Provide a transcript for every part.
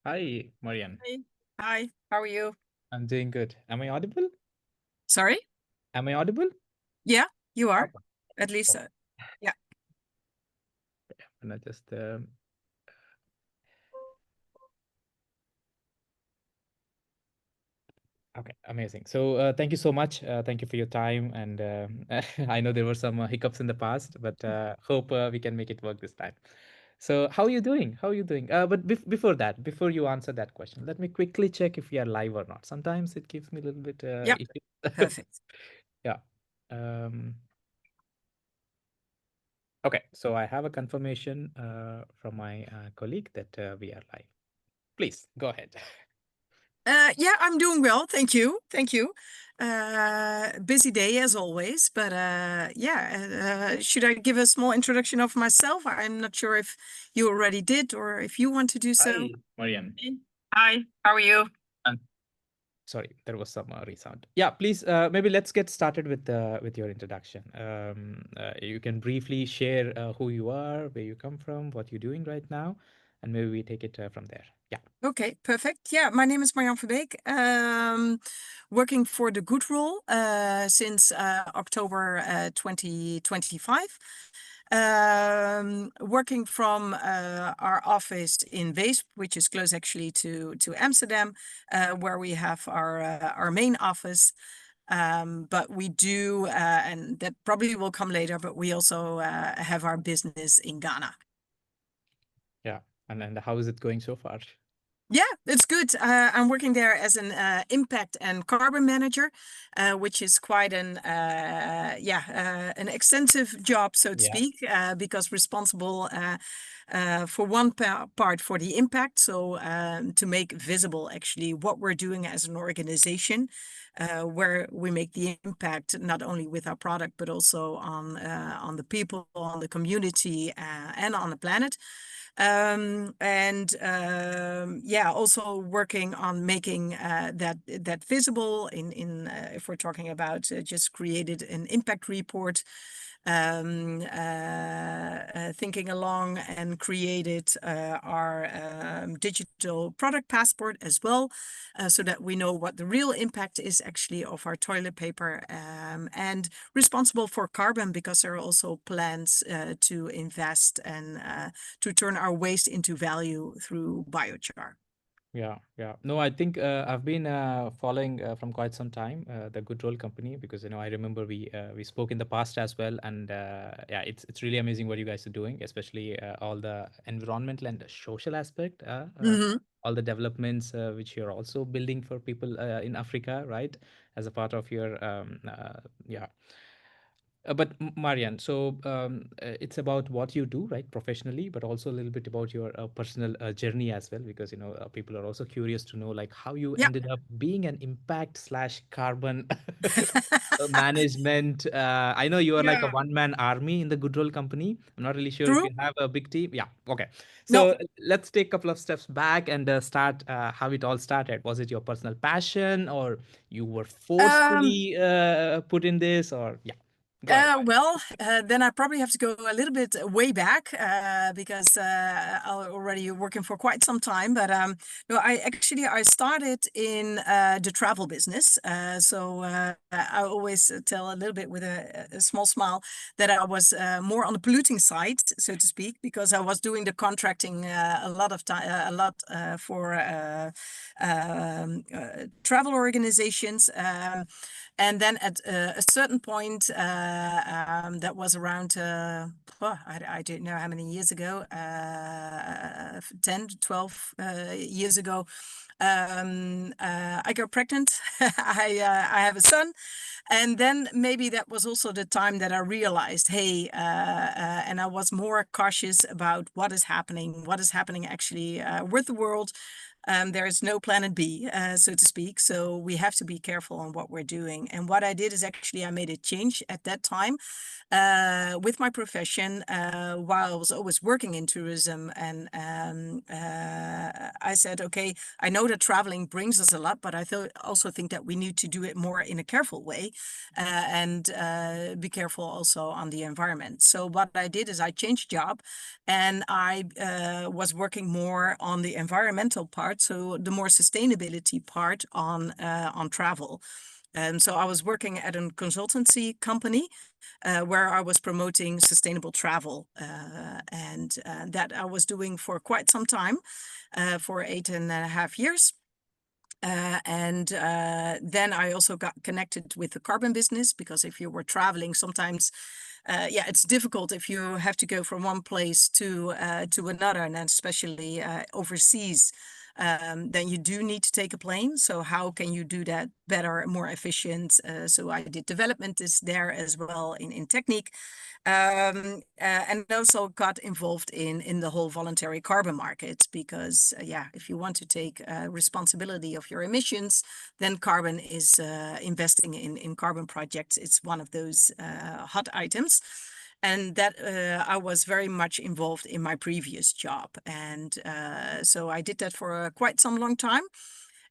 Hi, Marian. Hi. Hi, how are you? I'm doing good. Am I audible? Sorry? Am I audible? Yeah, you are. Okay. At least, Oh, yeah. I'm gonna just okay, amazing. So thank you so much. Thank you for your time. And I know there were some hiccups in the past, but hope we can make it work this time. So how are you doing? How are you doing? But before that, before you answer that question, let me quickly check if we are live or not. Sometimes it gives me a little bit Yeah, issue. perfect. Yeah. Um, okay. So I have a confirmation from my colleague that we are live. Please go ahead. Yeah, I'm doing well. Thank you. Thank you. Busy day as always, but yeah, should I give a small introduction of myself? I'm not sure if you already did or if you want to do so. Hi, Marian. Hey. Hi, how are you? Um, Sorry, there was some resound. Yeah, please. Maybe let's get started with your introduction. You can briefly share who you are, where you come from, what you're doing right now, and maybe we take it from there. Yeah. Okay, perfect. Yeah, my name is Marjan Verbeek. Working for the Good Role since October 2025. Working from our office in Weesp, which is close actually to Amsterdam, where we have our main office. But we do, and that probably will come later, but we also have our business in Ghana. Yeah. And how is it going so far? Yeah, it's good. I'm working there as an impact and carbon manager, which is quite an extensive job, so to Yeah. speak, because responsible for one part for the impact, so to make visible actually what we're doing as an organization, where we make the impact not only with our product but also on the people, on the community, and on the planet. Yeah, also working on making that visible in if we're talking about just created an impact report, thinking along and created our digital product passport as well, so that we know what the real impact is actually of our toilet paper, and responsible for carbon because there are also plans to invest and to turn our waste into value through biochar. Yeah, yeah. No, I think I've been following from quite some time the Good Roll company because I remember we spoke in the past as well, and yeah, it's really amazing what you guys are doing, especially all the environmental and social aspect, Mhm. all the developments which you're also building for people in Africa, right? As a part of your yeah. But Marian, so it's about what you do, right, professionally, but also a little bit about your personal journey as well, because people are also curious to know like how you Yeah. ended up being an impact slash carbon management. I know you are like a Yeah. one-man army in the Goodroll company. I'm not really sure if True. you have a big team. Yeah, okay. No. So let's take a couple of steps back and start how it all started. Was it your personal passion, or you were Um, forcefully put in this, or yeah? Go ahead. Then I probably have to go a little bit way back because I'm already working for quite some time. But no, I started in the travel business. I always tell a little bit with a small smile that I was more on the polluting side, so to speak, because I was doing the contracting a lot of time, a lot for travel organizations. And then at a certain point, that was around, I don't know how many years ago, 10 to 12 years ago, I got pregnant. I have a son. And then maybe that was also the time that I realized, hey, and I was more cautious about what is happening actually with the world. There is no planet B, so to speak. So we have to be careful on what we're doing. And what I did is actually I made a change at that time with my profession while I was always working in tourism. And I said, okay, I know that traveling brings us a lot, but I also think that we need to do it more in a careful way and be careful also on the environment. So what I did is I changed job and I was working more on the environmental part part, so the more sustainability part on travel. So I was working at a consultancy company where I was promoting sustainable travel, and that I was doing for quite some time, for 8.5 years. And then I also got connected with the carbon business, because if you were traveling, sometimes, yeah, it's difficult if you have to go from one place to another, and then especially overseas. Then you do need to take a plane. So how can you do that better and more efficient? So I did development is there as well in technique, and also got involved in the whole voluntary carbon market, because yeah, if you want to take responsibility of your emissions, then carbon is investing in carbon projects. It's one of those hot items. And that I was very much involved in my previous job. And so I did that for quite some long time.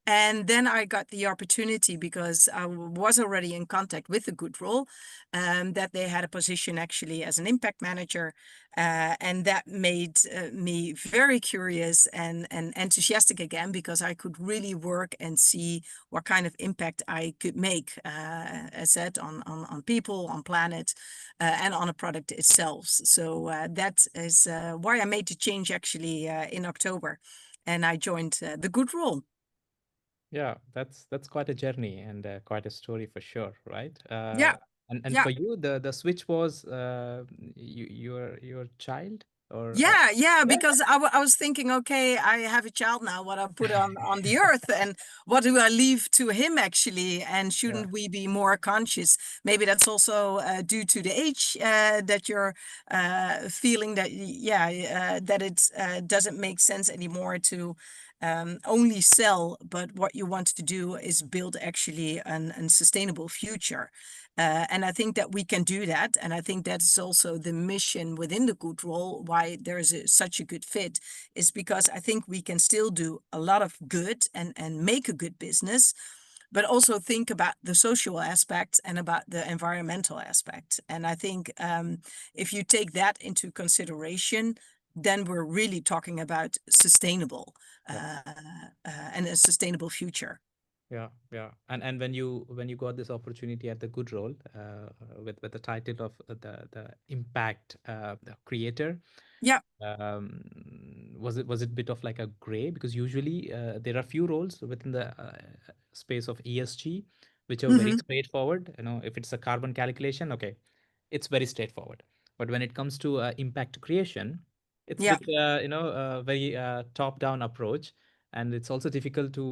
And then I got the opportunity, because I was already in contact with the Good Role, that they had a position actually as an impact manager. And that made me very curious and enthusiastic again, because I could really work and see what kind of impact I could make, as said, on people, on planet, and on a product itself. So that is why I made the change actually in October. And I joined the Good Role. Yeah, that's quite a journey and quite a story for sure, right? Yeah. And Yeah. for you, the switch was your child or Yeah, yeah, because I was thinking, okay, I have a child now. What I put on the earth, and what do I leave to him actually? And yeah, shouldn't we be more conscious? Maybe that's also due to the age that you're feeling that, yeah, that it doesn't make sense anymore to only sell, but what you want to do is build actually an sustainable future. And I think that we can do that. And I think that's also the mission within the Good Role, why there's such a good fit, is because I think we can still do a lot of good and make a good business, but also think about the social aspect and about the environmental aspect. And I think if you take that into consideration, then we're really talking about sustainable yeah. and a sustainable future. Yeah, yeah. And when you got this opportunity at the Good Role, with the title of the impact the creator, Yeah. was it bit of like a gray? Because usually there are few roles within the space of ESG which are very Hmm. straightforward. You know, if it's a carbon calculation, okay, it's very straightforward. But when it comes to impact creation, it's Yeah. bit very top down approach, and it's also difficult to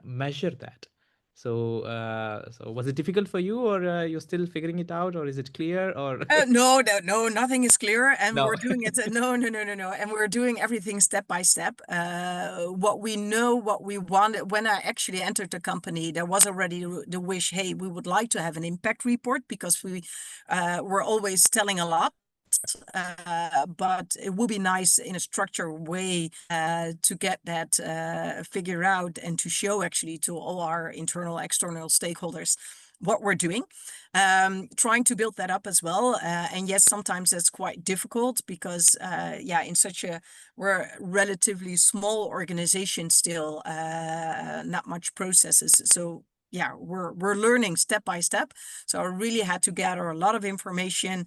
measure that. So was it difficult for you, or you're still figuring it out, or is it clear, or No, no, no, nothing is clear, and no? we're doing it. No, no, no, no, no, and we're doing everything step by step. What we know, what we want. When I actually entered the company, there was already the wish. Hey, we would like to have an impact report, because we were always telling a lot. But it would be nice in a structured way to get that figured out, and to show actually to all our internal, external stakeholders what we're doing. Trying to build that up as well. And yes, sometimes that's quite difficult, because yeah, in such a, we're a relatively small organization still, not much processes. So yeah, we're learning step by step. So I really had to gather a lot of information,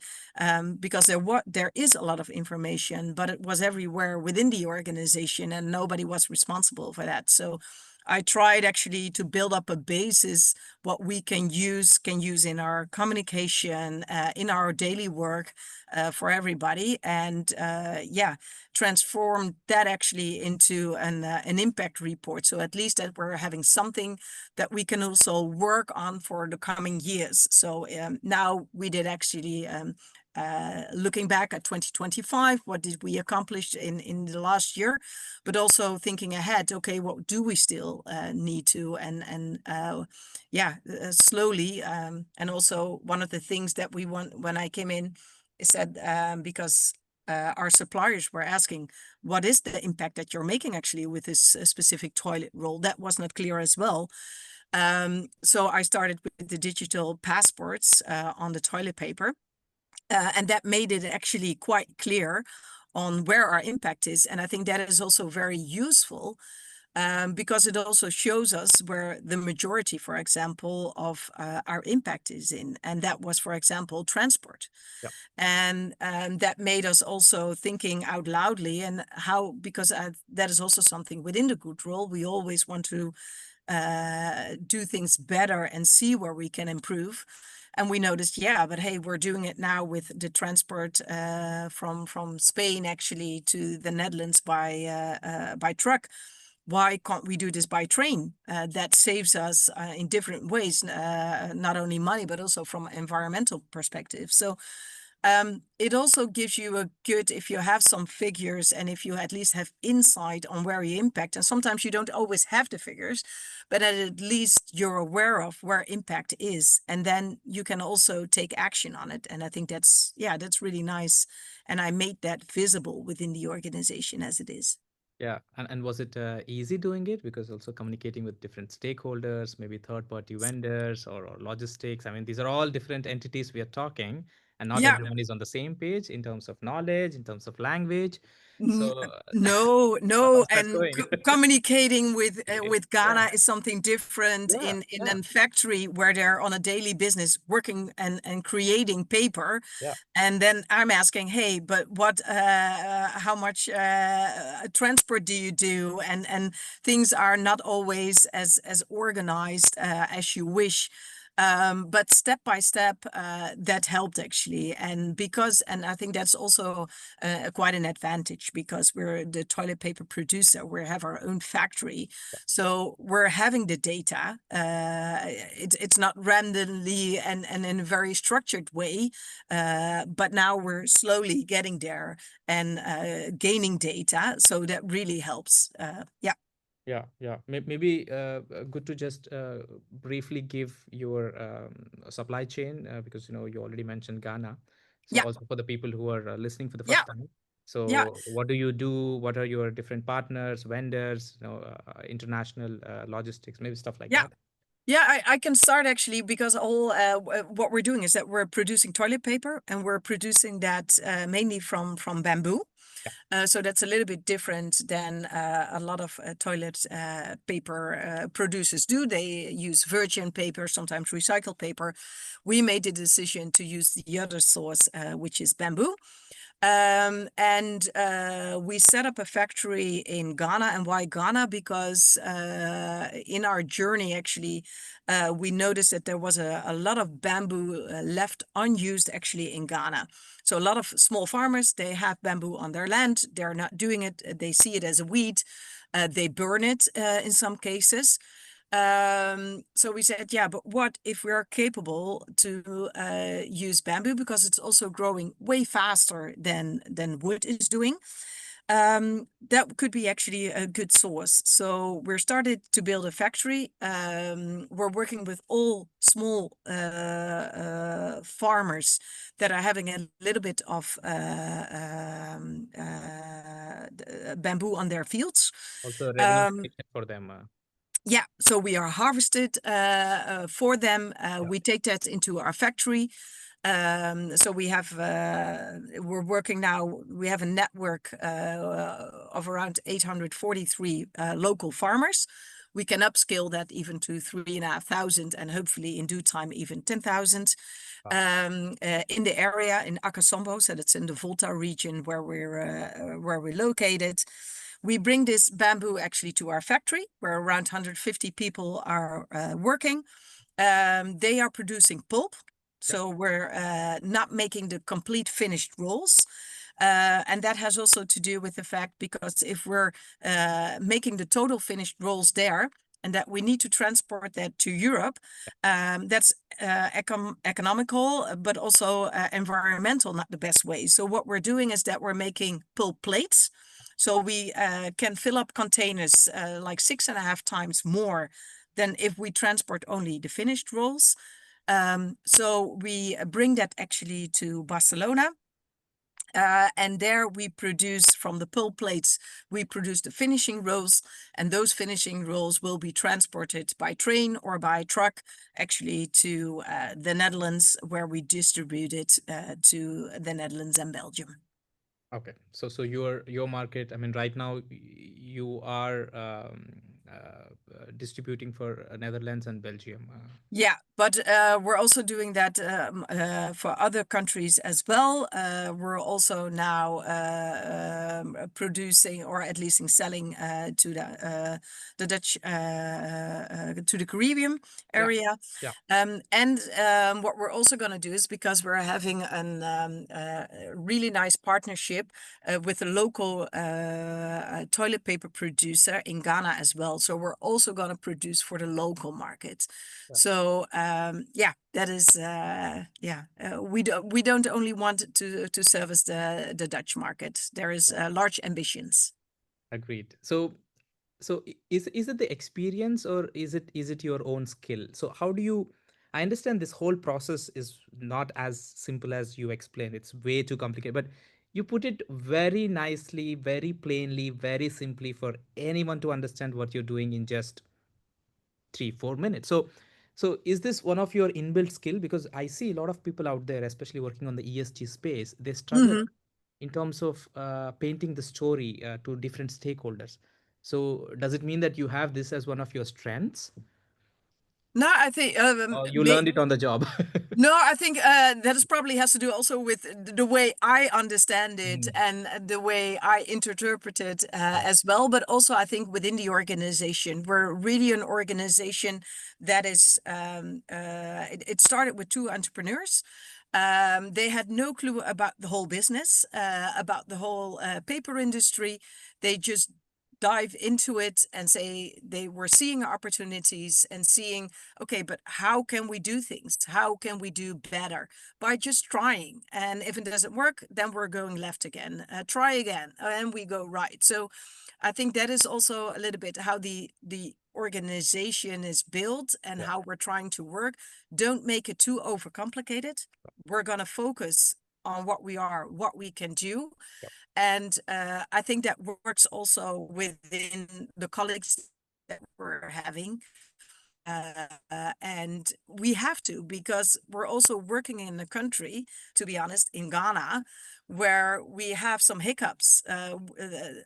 because there is a lot of information, but it was everywhere within the organization, and nobody was responsible for that. So I tried actually to build up a basis, what we can use in our communication, in our daily work, for everybody, and yeah, transform that actually into an impact report. So at least that we're having something that we can also work on for the coming years. So now we did actually. Looking back at 2025, what did we accomplish in the last year, but also thinking ahead. Okay, what do we still need to, and yeah, slowly. And also one of the things that we want when I came in is that because our suppliers were asking, what is the impact that you're making actually with this specific toilet roll? That was not clear as well. So I started with the digital passports on the toilet paper. And that made it actually quite clear on where our impact is. And I think that is also very useful because it also shows us where the majority, for example, of our impact is in. And that was, for example, transport. Yeah. And that made us also thinking out loudly, and how, because that is also something within the good role. We always want to do things better and see where we can improve. And we noticed, yeah, but hey, we're doing it now with the transport from Spain actually to the Netherlands by truck. Why can't we do this by train? That saves us in different ways, not only money, but also from an environmental perspective. So it also gives you a good, if you have some figures and if you at least have insight on where you impact, and sometimes you don't always have the figures, but at least you're aware of where impact is, and then you can also take action on it. And I think that's, yeah, that's really nice. And I made that visible within the organization as it is. Yeah. And was it easy doing it? Because also communicating with different stakeholders, maybe third party vendors or logistics. I mean, these are all different entities we are talking, and not Yeah. everyone is on the same page in terms of knowledge, in terms of language. N- So, No, no, how's that and going? communicating with Yeah. Ghana is something different Yeah. in Yeah. a factory where they're on a daily business working and creating paper. Yeah. And then I'm asking, hey, but what, how much transport do you do? And things are not always as organized as you wish. But step by step, that helped actually. And I think that's also quite an advantage, because we're the toilet paper producer. We have our own factory, so we're having the data. It's not randomly and in a very structured way, but now we're slowly getting there and gaining data. So that really helps. Yeah. Yeah, yeah. Maybe good to just briefly give your supply chain, because you already mentioned Ghana. So Yeah. also for the people who are listening for the Yeah. first time. Yeah. So what do you do? What are your different partners, vendors, international logistics, maybe stuff like Yeah. that? Yeah, I can start actually, because all what we're doing is that we're producing toilet paper, and we're producing that mainly from bamboo. Yeah, So that's a little bit different than a lot of toilet paper producers do. They use virgin paper, sometimes recycled paper. We made the decision to use the other source, which is bamboo. And we set up a factory in Ghana. And why Ghana? Because in our journey, actually, we noticed that there was a lot of bamboo left unused actually in Ghana. So a lot of small farmers, they have bamboo on their land. They're not doing it. They see it as a weed. They burn it in some cases. So we said, yeah, but what if we are capable to use bamboo, because it's also growing way faster than wood is doing. That could be actually a good source. So we're started to build a factory. We're working with all small farmers that are having a little bit of bamboo on their fields. also revenue Um, generation for them. yeah, so we are harvested for them. Yeah, We take that into our factory. So we have, we're working now, we have a network of around 843 local farmers. We can upscale that even to 3,500, and hopefully in due time even 10,000 wow. in the area in Akasombo. So that's in the Volta region where we're located. We bring this bamboo actually to our factory, where around 150 people are working. They are producing pulp. Yeah, So we're not making the complete finished rolls. And that has also to do with the fact, because if we're making the total finished rolls there, and that we need to transport that to Europe, that's economical, but also environmental, not the best way. So what we're doing is that we're making pulp plates. So we can fill up containers like 6.5 times more than if we transport only the finished rolls. So we bring that actually to Barcelona. And there we produce from the pulp plates, we produce the finishing rolls, and those finishing rolls will be transported by train or by truck actually to the Netherlands, where we distribute it to the Netherlands and Belgium. okay. So your market, I mean, right now you are distributing for Netherlands and Belgium. Yeah, but we're also doing that for other countries as well. We're also now producing, or at least selling, to the Dutch, to the Caribbean Yeah, area. yeah, And what we're also going to do is, because we're having a really nice partnership with a local toilet paper producer in Ghana as well. So we're also going to produce for the local market. yeah. So yeah, that is we don't only want to service the Dutch market. There is large ambitions. Agreed. So is it the experience, or is it your own skill? So how do you, I understand this whole process is not as simple as you explained. It's way too complicated, but you put it very nicely, very plainly, very simply for anyone to understand what you're doing in just 3 4 minutes. So is this one of your inbuilt skill? Because I see a lot of people out there, especially working on the ESG space, they struggle Mhm. in terms of painting the story to different stakeholders. So does it mean that you have this as one of your strengths, No, I think or you learned it on the job? no, I think that is probably has to do also with the way I understand it Mhm. and the way I interpret it Yeah, as well. But also, I think within the organization, we're really an organization that is. It started with two entrepreneurs. They had no clue about the whole business, about the whole paper industry. They just dive into it and say they were seeing opportunities and seeing, okay, but how can we do things? How can we do better? By just trying. And if it doesn't work, then we're going left again. Try again, and we go right. So I think that is also a little bit how the organization is built and yeah, how we're trying to work. Don't make it too overcomplicated. We're going to focus on what we are, what we can do. yeah, And I think that works also within the colleagues that we're having. And we have to, because we're also working in a country, to be honest, in Ghana, where we have some hiccups.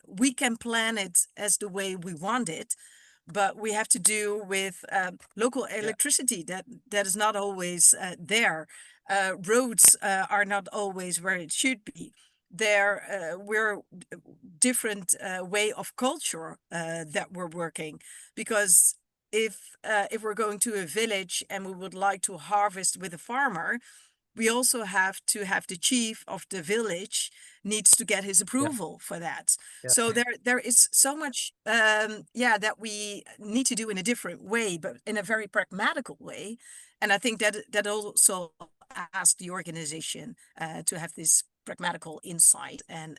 We can plan it as the way we want it, but we have to do with local yeah, electricity that is not always there. Roads are not always where it should be. We're different way of culture that we're working, because if we're going to a village and we would like to harvest with a farmer, we also have to have the chief of the village needs to get his yeah, approval for that. yeah, So there is so much that we need to do in a different way, but in a very pragmatical way. And I think that also asks the organization to have this pragmatical insight and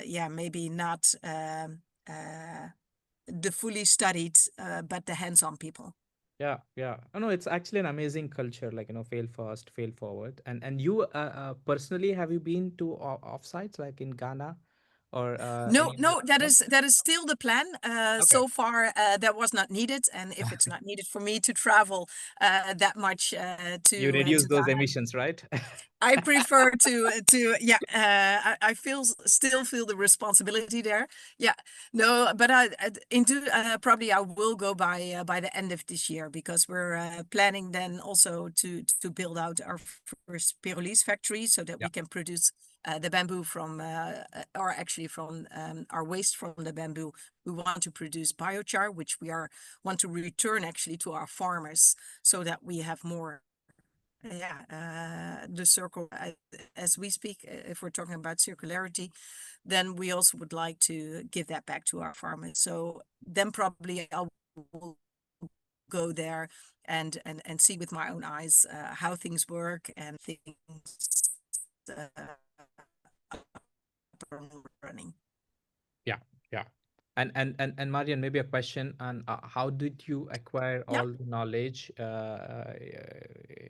yeah, maybe not the fully studied but the hands-on people. yeah, yeah. Oh, no, it's actually an amazing culture, like, fail fast, fail forward. And you personally, have you been to offsites like in Ghana or No, any other? no, that No? is still the plan. Okay. So far, that was not needed, and if it's not needed for me to travel that much You reduce to those Ghana, emissions, right? I prefer to yeah. I still feel the responsibility there. Yeah, no, but into probably I will go by the end of this year, because we're planning then also to build out our first Pyrolese factory so that Yeah, we can produce the bamboo from or actually from our waste from the bamboo. We want to produce biochar, which we are want to return actually to our farmers so that we have more, yeah, the circle, as we speak, if we're talking about circularity, then we also would like to give that back to our farmers. So then probably I will go there and see with my own eyes how things work and things uh, up and running. yeah, yeah. And Marian, maybe a question on how did you acquire Yeah. all the knowledge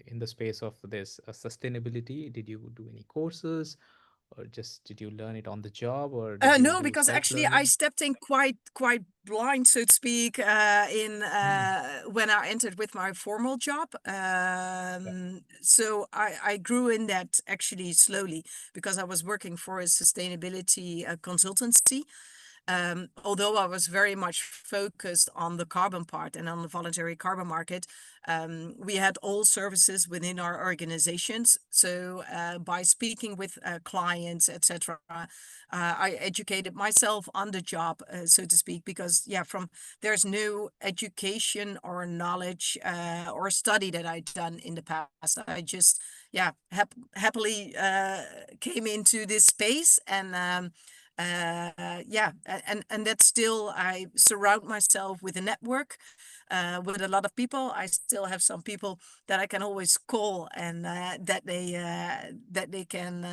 in the space of this sustainability? Did you do any courses, or just did you learn it on the job, or did you No, do because actually I self-learning? stepped in quite blind, so to speak, in Mm. when I entered with my formal job. Yeah, So I grew in that actually slowly, because I was working for a sustainability consultancy. Although I was very much focused on the carbon part and on the voluntary carbon market, we had all services within our organizations. So by speaking with clients, etc., I educated myself on the job, so to speak, because yeah, from there's no education or knowledge or study that I'd done in the past. I just yeah happily came into this space, and yeah, and that's still, I surround myself with a network with a lot of people. I still have some people that I can always call, and that they can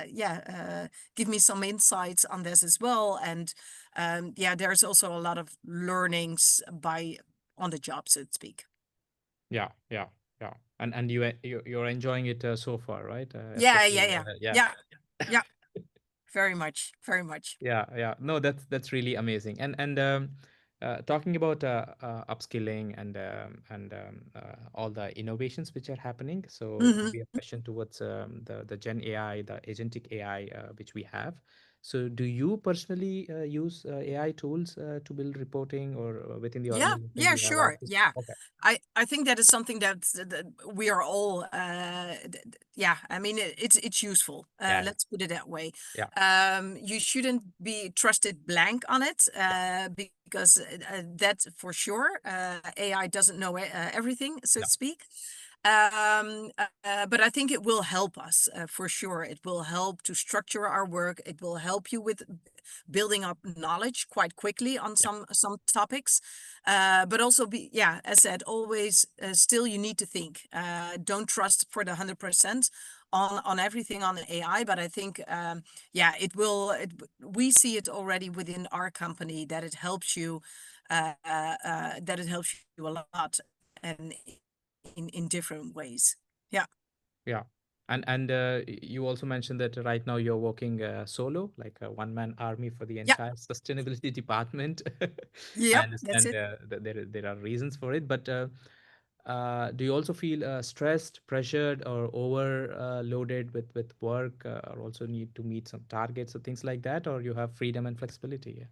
yeah give me some insights on this as well. And yeah, there's also a lot of learnings by on the job, so to speak. Yeah, yeah, yeah. And you're enjoying it so far, right? Yeah, yeah, Especially yeah, yeah. yeah, yeah. Very much, very much. Yeah, yeah. No, that's really amazing. And talking about upskilling and all the innovations which are happening. So Hmm. maybe a question towards the Gen AI, the agentic AI which we have. So do you personally use AI tools to build reporting, or within the Yeah, organization yeah, you have sure. access? Yeah. Okay. I think that is something that we are all yeah, I mean it's useful. Yeah, yeah, Let's put it that way. yeah, You shouldn't be trusted blank on it, because that for sure AI doesn't know everything, so to yeah, speak. But I think it will help us for sure. It will help to structure our work. It will help you with building up knowledge quite quickly on yeah, some topics. But also be, yeah, as said, always still you need to think. Don't trust for the 100% on everything on the AI. But I think yeah, it will. We see it already within our company that it helps you. That it helps you a lot, and in different ways. Yeah. yeah. And you also mentioned that right now you're working solo, like a one-man army for the Yeah. entire sustainability department. I Yep. That's understand it. that there are reasons for it, but do you also feel stressed, pressured, or overloaded with work, or also need to meet some targets or things like that, or you have freedom and flexibility? Yeah.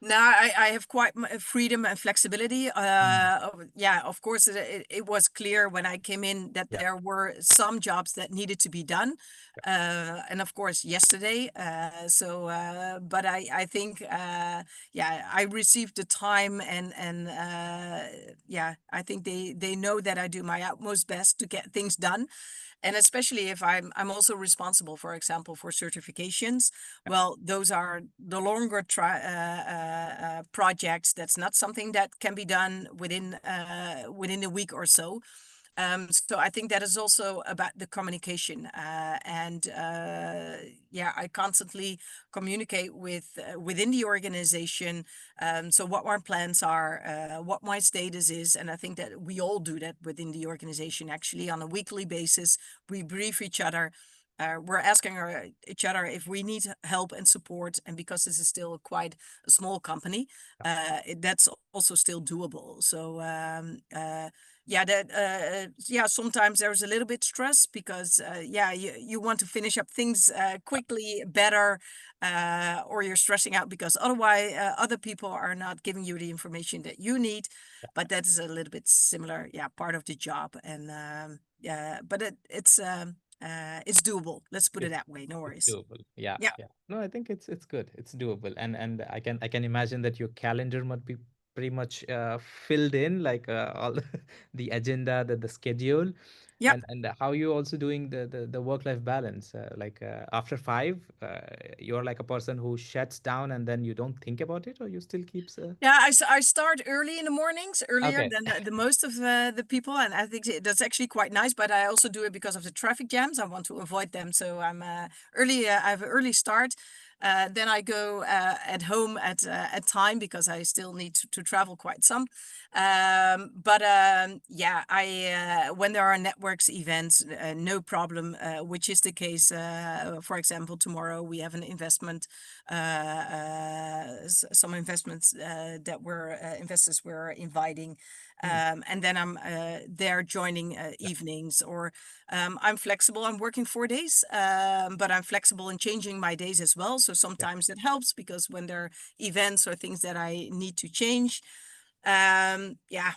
No, I have quite freedom and flexibility. Mm. Yeah, of course, it was clear when I came in that Yeah. there were some jobs that needed to be done. And of course, yesterday. But I think, yeah, I received the time, and yeah, I think they know that I do my utmost best to get things done. And especially if I'm also responsible, for example, for certifications. Well, those are the longer projects. That's not something that can be done within a week or so. So I think that is also about the communication, and yeah, I constantly communicate with within the organization. So what our plans are, what my status is, and I think that we all do that within the organization. Actually, on a weekly basis, we brief each other. We're asking each other if we need help and support, and because this is still quite a small company, that's also still doable. So yeah, that yeah, sometimes there's a little bit stress because yeah, you want to finish up things quickly, better, or you're stressing out because otherwise other people are not giving you the information that you need. But that is a little bit similar, yeah, part of the job. And yeah, but it's doable, let's put it It's that way. No it's worries. doable. Yeah, Yeah. yeah. No, I think it's good. It's doable, and I can imagine that your calendar must be pretty much filled in, like all the agenda, the schedule, Yeah. and how you also doing the work-life balance. Like after 5, you're like a person who shuts down and then you don't think about it, or you still keeps. Yeah, I start early in the mornings, earlier Okay. than the most of the people, and I think that's actually quite nice. But I also do it because of the traffic jams. I want to avoid them, so I'm early. I have an early start. Then I go at home at time because I still need to travel quite some. But yeah, I when there are networks events, no problem. Which is the case. For example, tomorrow we have an investment some investments that were investors were inviting. Hmm. And then I'm there joining Yeah. evenings, or I'm flexible. I'm working 4 days, but I'm flexible in changing my days as well. So Yeah. sometimes it helps because when there are events or things that I need to change, yeah,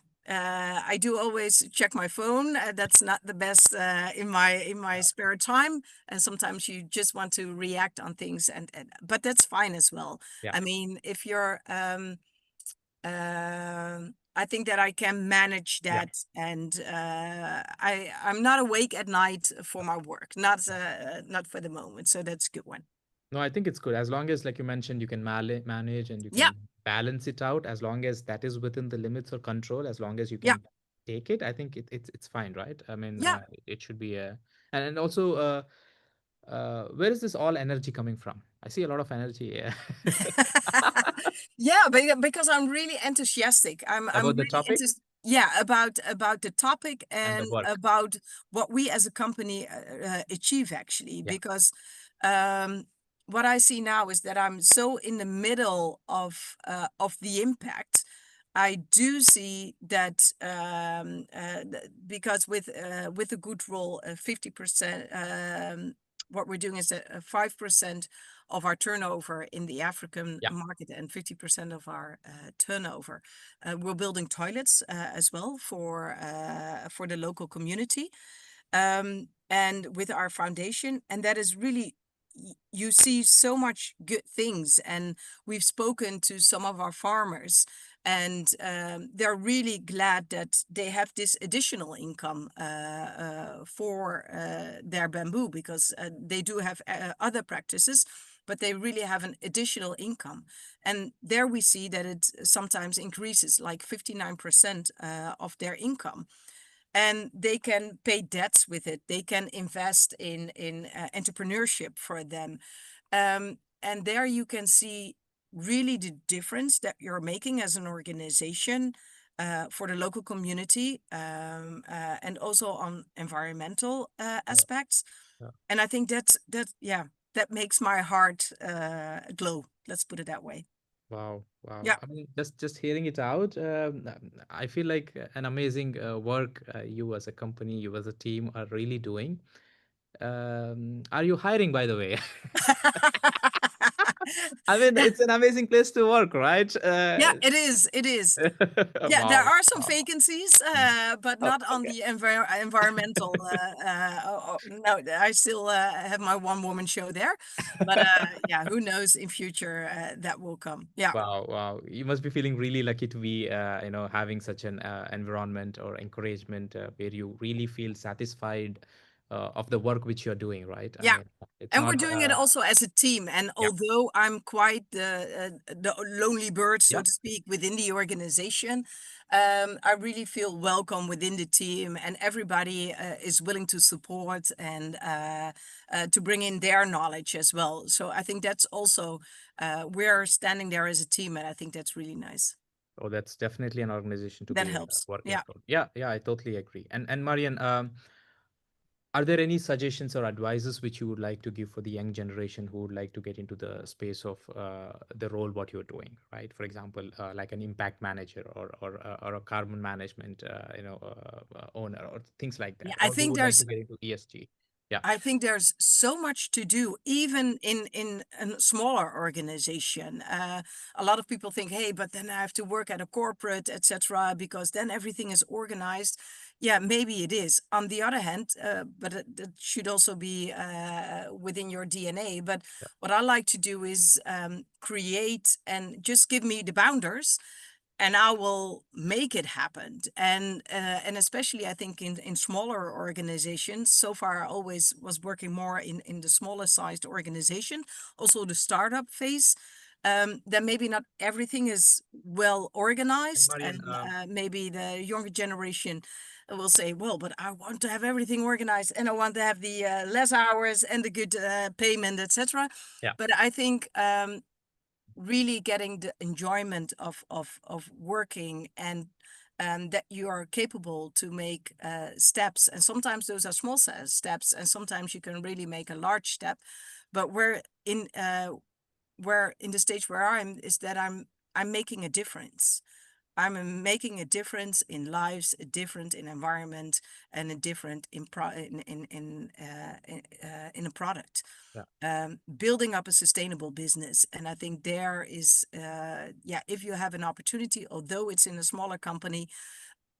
I do always check my phone. That's not the best in my Yeah. spare time, and sometimes you just want to react on things, and but that's fine as well. Yeah. I mean, if you're I think that I can manage Yeah. that, and I'm not awake at night for my work, not for the moment. So that's a good one. No, I think it's good as long as, like you mentioned, you can manage and you Yeah, can balance it out. As long as that is within the limits or control, as long as you yeah, can take it, I think it's fine, right? I mean, yeah. it should be a and also where is this all energy coming from? I see a lot of energy Yeah, but because I'm really enthusiastic. I'm about the really topic interested. Yeah, about the topic and the and work. about what we as a company achieve actually. Yeah. Because um, what I see now is that I'm so in the middle of the impact. I do see that because with a good role, 50%. What we're doing is 5% of our turnover in the African Yeah. market and 50% of our turnover. We're building toilets as well for the local community, and with our foundation, and that is really you see so much good things, and we've spoken to some of our farmers, and they're really glad that they have this additional income for their bamboo, because they do have other practices, but they really have an additional income. And there we see that it sometimes increases like 59% of their income, and they can pay debts with it. They can invest in entrepreneurship for them, and there you can see really the difference that you're making as an organization for the local community, and also on environmental Yeah. aspects. Yeah. And I think that yeah, that makes my heart glow. Let's put it that way. Wow, wow. Yeah. I mean, just hearing it out, I feel like an amazing work you as a company, you as a team are really doing. Are you hiring, by the way? I mean, it's an amazing place to work, right? Yeah, it is. It is. Yeah, there Wow, are some wow. vacancies, Mm. but Oh, not on okay. the environmental. No, I still have my one woman show there, but yeah, who knows in future that will come. Yeah, Wow, wow. You must be feeling really lucky to be, having such an environment or encouragement where you really feel satisfied of the work which you're doing, right? I yeah. mean, it's And not, we're doing it also as a team. And yeah, although I'm quite the lonely bird, so yeah. to speak, within the organization, I really feel welcome within the team, and everybody is willing to support and to bring in their knowledge as well. So I think that's also we're standing there as a team, and I think that's really nice. Oh, that's definitely an organization to That be helps. working Yeah. for. Yeah, yeah, I totally agree. And Marian, are there any suggestions or advices which you would like to give for the young generation who would like to get into the space of the role what you're doing, right? For example, like an impact manager or a carbon management, owner or things like Yeah, that, or they would like to get into ESG. Yeah, I think there's so much to do, even in a smaller organization. A lot of people think, "Hey, but then I have to work at a corporate, etc., because then everything is organized." Yeah, maybe it is. On the other hand, but it should also be within your DNA. But yeah, what I like to do is create and just give me the boundaries, and I will make it happen. And especially I think in smaller organizations. So far, I always was working more in the smaller sized organization, also the startup phase. Then maybe not everything is well and organized, Marian, and maybe the younger generation will say, "Well, but I want to have everything organized, and I want to have the less hours and the good payment, etc." yeah. But I think really getting the enjoyment of working, and that you are capable to make steps, and sometimes those are small steps, and sometimes you can really make a large step, but we're in where in the stage where I'm is that I'm making a difference. I'm making a difference in lives, a different in environment, and a different in a product. Yeah. Building up a sustainable business, and I think there is, yeah, if you have an opportunity, although it's in a smaller company,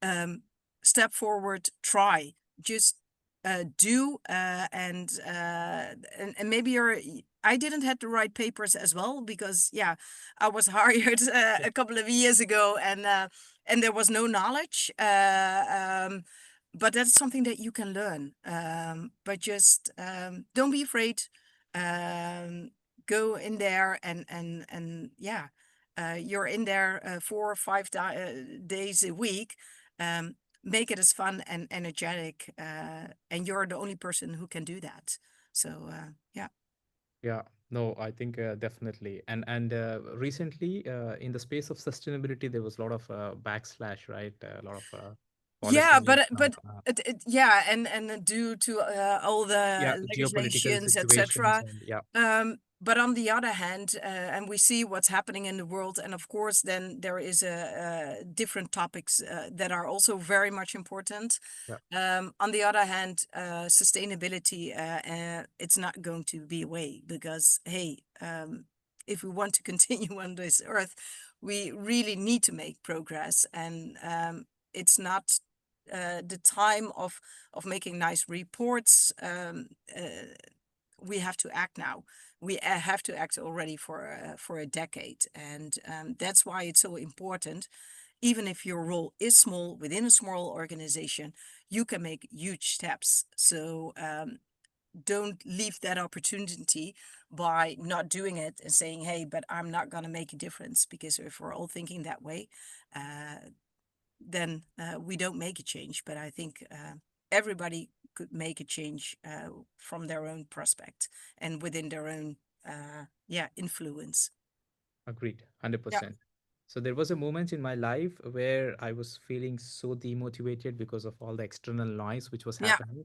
um, step forward, try, just do, and maybe I didn't have to write papers as well because yeah, I was hired Yeah. a couple of years ago, and there was no knowledge. But that's something that you can learn. But just don't be afraid. Um, Go in there and yeah, you're in there 4 or 5 days a week. Make it as fun and energetic, and you're the only person who can do that. So yeah. Yeah, no, I think definitely. And recently, in the space of sustainability, there was a lot of backslash, right? A lot of Yeah, policy and stuff. yeah, and due to all Yeah, the geopolitical legislations, situations etc. and yeah, But on the other hand, and we see what's happening in the world, and of course, then there is different topics that are also very much important. yeah, On the other hand, sustainability, it's not going to be away because, hey, if we want to continue on this earth, we really need to make progress, and it's not the time of making nice reports. We have to act now. We have to act already for a decade, and that's why it's so important. Even if your role is small within a small organization, you can make huge steps. So don't leave that opportunity by not doing it and saying, "Hey, but I'm not going to make a difference." Because if we're all thinking that way, uh, then we don't make a change. But I think everybody could make a change from their own prospect and within their own yeah, influence. agreed, Yeah. 100%. So there was a moment in my life where I was feeling so demotivated because of all the external noise which was Yeah. happening.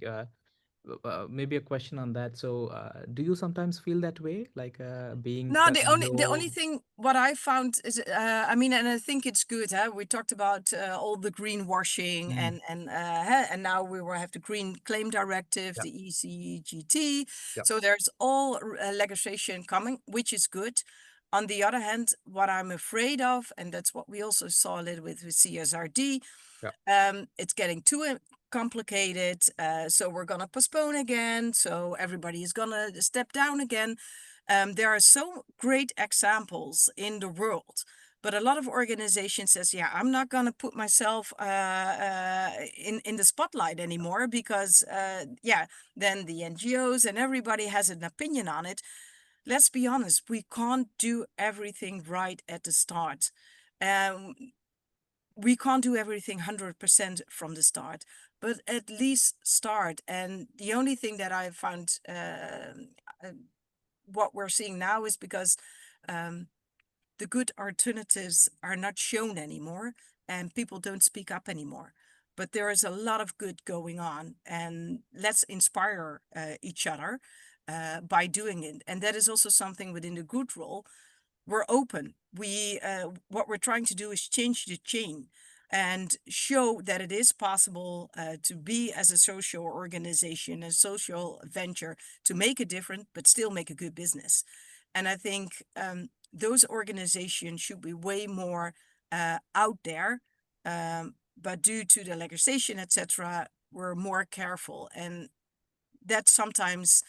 Maybe a question on that. So, do you sometimes feel that way, like being No, the only low? thing what I found is, I mean, and I think it's good. Huh? We talked about all the greenwashing, Mm, and now we will have the Green Claim Directive, yeah, the ECGT. yeah, So there's all legislation coming, which is good. On the other hand, what I'm afraid of, and that's what we also saw a little bit with CSRD, yeah, it's getting too complicated. So we're gonna postpone again. So everybody is gonna step down again. There are so great examples in the world, but a lot of organizations says, "Yeah, I'm not gonna put myself in the spotlight anymore because, yeah, then the NGOs and everybody has an opinion on it." Let's be honest, we can't do everything right at the start. Um, we can't do everything 100% from the start, but at least start. And the only thing that I found what we're seeing now is because um, the good alternatives are not shown anymore and people don't speak up anymore. But there is a lot of good going on, and let's inspire each other by doing it. And that is also something within the good role. We're open. We what we're trying to do is change the chain and show that it is possible to be as a social organization, a social venture, to make a difference but still make a good business. And I think those organizations should be way more out there. But due to the legislation, etc., we're more careful, and that sometimes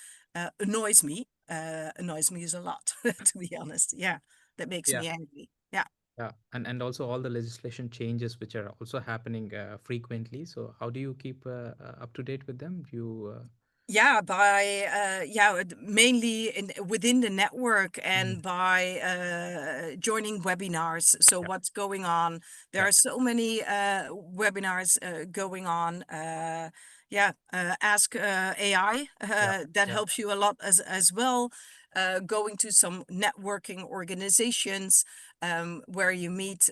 annoys me is a lot, to be honest. Yeah, that makes yeah, me angry. Yeah. yeah, and also all the legislation changes which are also happening frequently. So, how do you keep up to date with them? Do you? Yeah, by yeah, mainly within the network Mhm. and by joining webinars. So Yeah, what's going on? There yeah, are so many webinars going on. Yeah, ask AI. yeah, That yeah, helps you a lot as well. Going to some networking organizations where you meet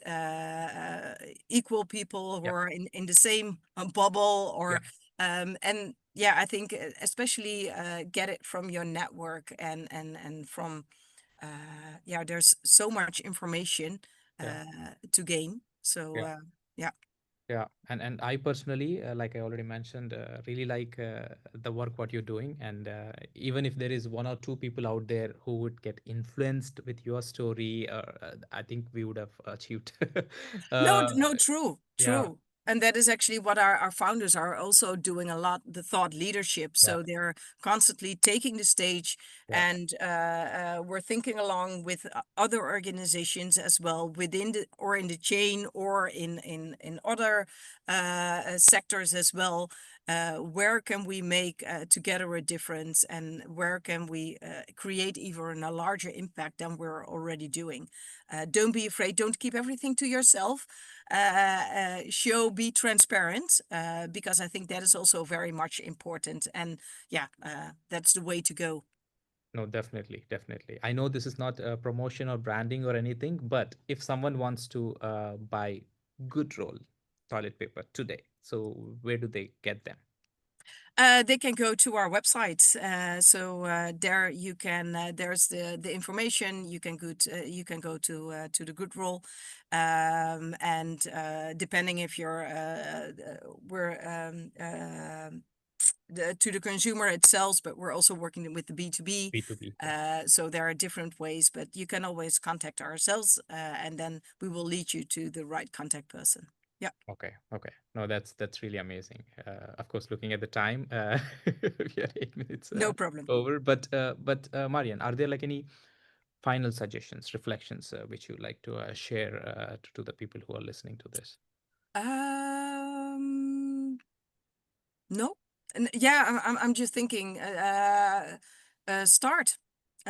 equal people who yeah, are in the same bubble, yeah, or and yeah, I think especially get it from your network and from yeah, there's so much information Yeah. to gain. So Yeah. yeah. Yeah, and I personally, like I already mentioned, really like the work what you're doing, and even if there is one or two people out there who would get influenced with your story, I think we would have achieved. No, uh, no, true, yeah, true. And that is actually what our founders are also doing a lot, the thought leadership. yeah, So they're constantly taking the stage, yeah, and we're thinking along with other organizations as well within the or in the chain or in other sectors as well. Where can we make together a difference, and where can we create even a larger impact than we're already doing? Don't be afraid. Don't keep everything to yourself. Show, be transparent, because I think that is also very much important. And yeah, that's the way to go. no, definitely, definitely. I know this is not a promotion or branding or anything, but if someone wants to buy good roll toilet paper today, so where do they get them? They can go to our website. So there you can. There's the information. You can go to the good role, and depending if you're we're to the consumer itself, but we're also working with the B2B. B2B. Yeah. So there are different ways, but you can always contact ourselves, and then we will lead you to the right contact person. Yeah, Okay, okay. No, that's really amazing. Of course, looking at the time, we are 8 minutes no problem. over. But Marian, are there like any final suggestions, reflections, which you'd like to share to the people who are listening to this? Um, No, yeah, I'm just thinking. Start.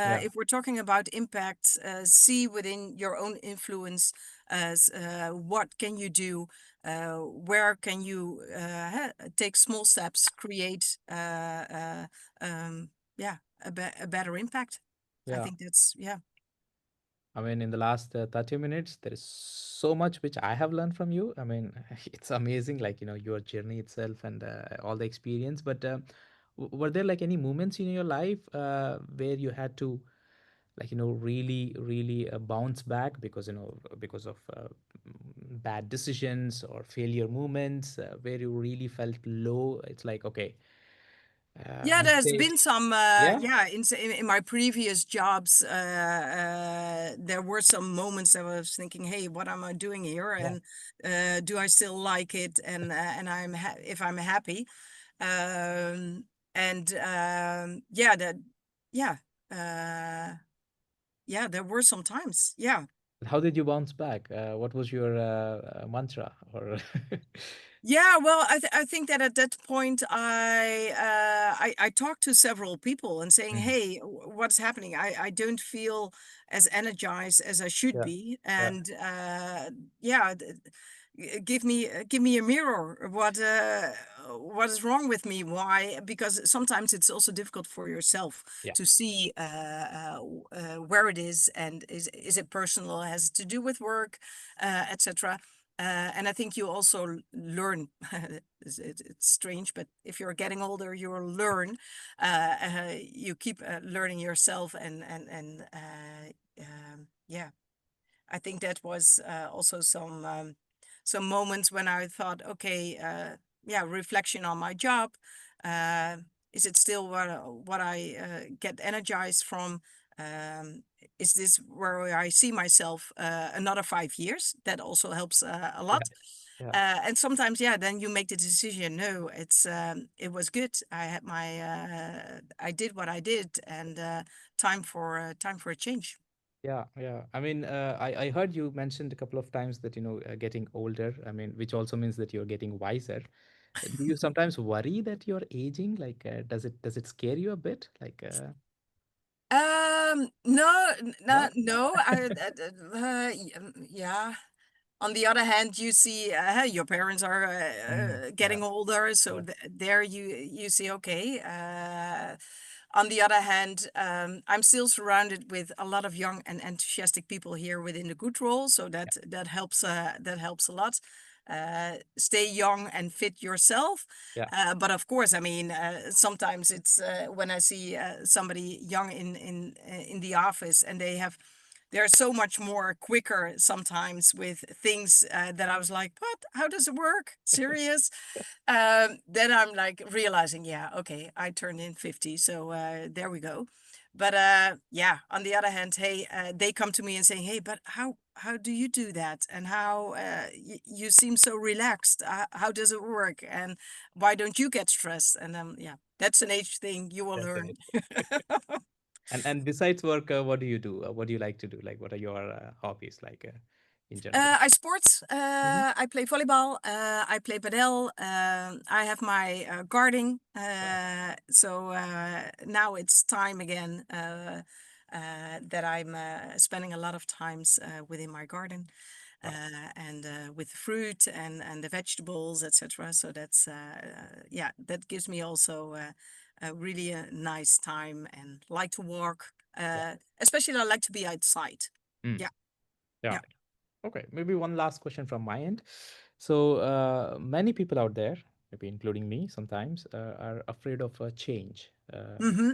Yeah, If we're talking about impact, see within your own influence as what can you do, where can you take small steps, create, yeah, a better impact. I yeah. think that's yeah. I mean, in the last 30 minutes, there is so much which I have learned from you. I mean, it's amazing, like, your journey itself and all the experience. But were there like any moments in your life where you had to, like, really, really bounce back because, because of bad decisions or failure moments where you really felt low? It's like, okay, Yeah, next there's stage. been some, Yeah, yeah, in my previous jobs, there were some moments that I was thinking, hey, what am I doing here? yeah, And do I still like it? And if I'm happy, and yeah, yeah, uh, yeah, there were some times, yeah. how did you bounce back? What was your mantra or Yeah, well, I think that at that point I talked to several people and saying, Mm, "Hey, what's happening? I don't feel as energized as I should yeah, be, yeah, and yeah, give me a mirror. What is wrong with me? Why? Because sometimes it's also difficult for yourself yeah, to see where it is, and is it personal? Has it to do with work, etc." And I think you also learn. It's strange, but if you're getting older, you'll learn. You keep learning yourself, and yeah, I think that was also some moments when I thought, okay, yeah, reflection on my job. Uh, is it still what I get energized from? Um, is this where I see myself another 5 years? That also helps a yeah, lot. yeah. And sometimes, yeah, then you make the decision. No, it was good. I had I did what I did, and time for a change. Yeah, yeah. I mean, I heard you mentioned a couple of times that, getting older. I mean, which also means that you're getting wiser. Do you sometimes worry that you're aging? Like, does it scare you a bit? Like, No, no, no? no. Yeah. On the other hand, you see, your parents are Yeah, getting older, so yeah, there you see, okay. On the other hand, I'm still surrounded with a lot of young and enthusiastic people here within the good role, so that helps. That helps a lot. stay young and fit yourself. Yeah. But of course, I mean, sometimes it's when I see somebody young in the office, and they're so much more quicker sometimes with things that I was like, what? How does it work? Serious? Then I'm like realizing, yeah, okay, I turned in 50, so there we go. But yeah, on the other hand, hey, they come to me and say, hey, but how do you do that? And how you seem so relaxed? How does it work? And why don't you get stressed? And yeah, that's an age thing you will learn. Definitely. And besides work, what do you do? What do you like to do? Like, what are your hobbies like in general? I sports. Hmm. I play volleyball. I play padel. I have my gardening. Wow. So now it's time again that I'm spending a lot of times within my garden, Wow. and with the fruit and the vegetables, etc. So that's yeah, that gives me also a really nice time, and like to walk. Yeah. Especially I like to be outside. Mm. Yeah, Yeah. yeah. Okay, maybe one last question from my end. So, many people out there, maybe including me, sometimes are afraid of change, Mm-hmm.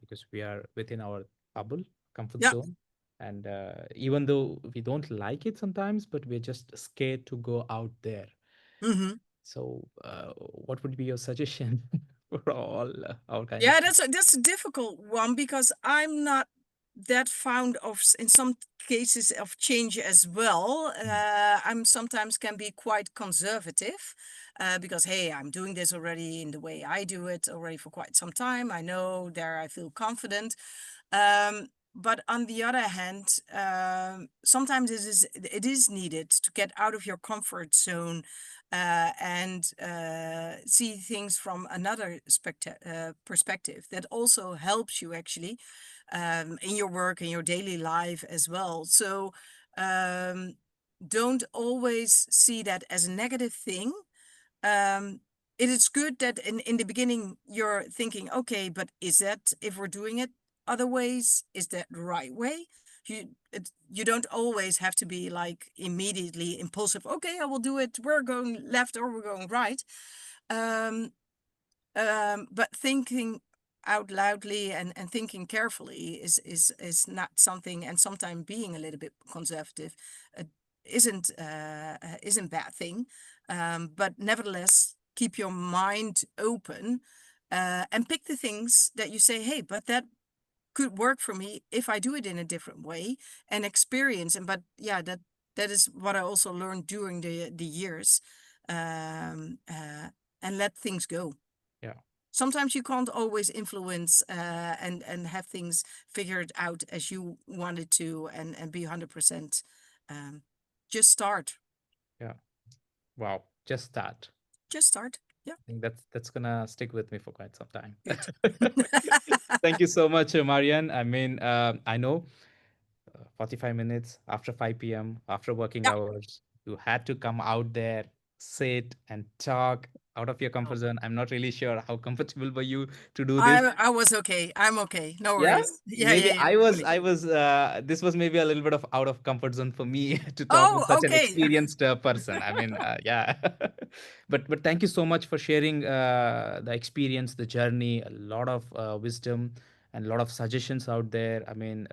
because we are within our bubble, comfort Yeah. zone, and even though we don't like it sometimes, but we're just scared to go out there. Mm-hmm. So, what would be your suggestion for all our kind of Yeah, people? that's a difficult one because I'm not that fond of in some cases of change as well. Mm. I'm sometimes can be quite conservative because hey, I'm doing this already in the way I do it already for quite some time. I know there I feel confident. But on the other hand, sometimes it is needed to get out of your comfort zone and see things from another perspective that also helps you actually in your work and your daily life as well. So um, don't always see that as a negative thing. um, it is good that in the beginning you're thinking, okay, but is that if we're doing it other ways, is that the right way? You don't always have to be like immediately impulsive. Okay, I will do it. We're going left or we're going right. Um, but thinking out loudly and thinking carefully is not something, and sometimes being a little bit conservative uh, isn't bad thing. But nevertheless, keep your mind open and pick the things that you say, hey, but that could work for me if I do it in a different way, and experience. And but yeah, that is what I also learned during the years. um, uh, and let things go. Yeah, Sometimes you can't always influence and have things figured out as you wanted to, and be 100%. um, just start. yeah. Wow, just that. Just start. Yeah, I think that's gonna stick with me for quite some time. good. Thank you so much, Marian. I mean, I know 45 minutes after 5 p.m., after working Yeah. hours, you had to come out there, sit and talk out of your comfort zone. I'm not really sure how comfortable were you to do this. I was okay. I'm okay. No Yeah, worries. Yeah, maybe yeah, yeah. Really. I was, this was maybe a little bit of out of comfort zone for me to talk with Oh, such an okay. experienced person. I mean, yeah. But thank you so much for sharing the experience, the journey, a lot of wisdom and a lot of suggestions out there. I mean,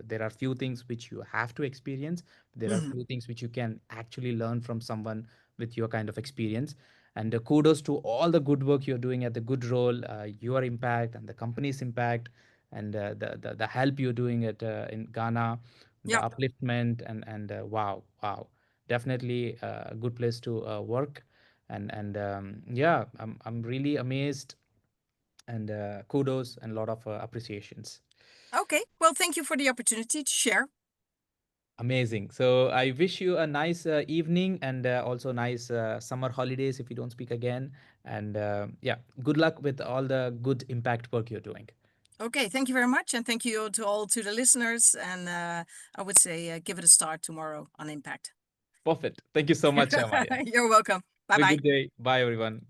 there are few things which you have to experience. There are Mhm. few things which you can actually learn from someone with your kind of experience. And kudos to all the good work you're doing at the good role, your impact and the company's impact, and the help you're doing it in Ghana, the Yeah. upliftment, and wow, wow, definitely a good place to work. And yeah, I'm really amazed, and kudos and a lot of appreciations. Okay. Well, thank you for the opportunity to share. Amazing. So I wish you a nice evening, and also nice summer holidays if we don't speak again. And yeah, good luck with all the good impact work you're doing. Okay. Thank you very much. And thank you to all to the listeners. And I would say give it a start tomorrow on Impact. Perfect. Thank you so much, Marian. You're welcome. Bye Have a bye. good day. Bye, everyone.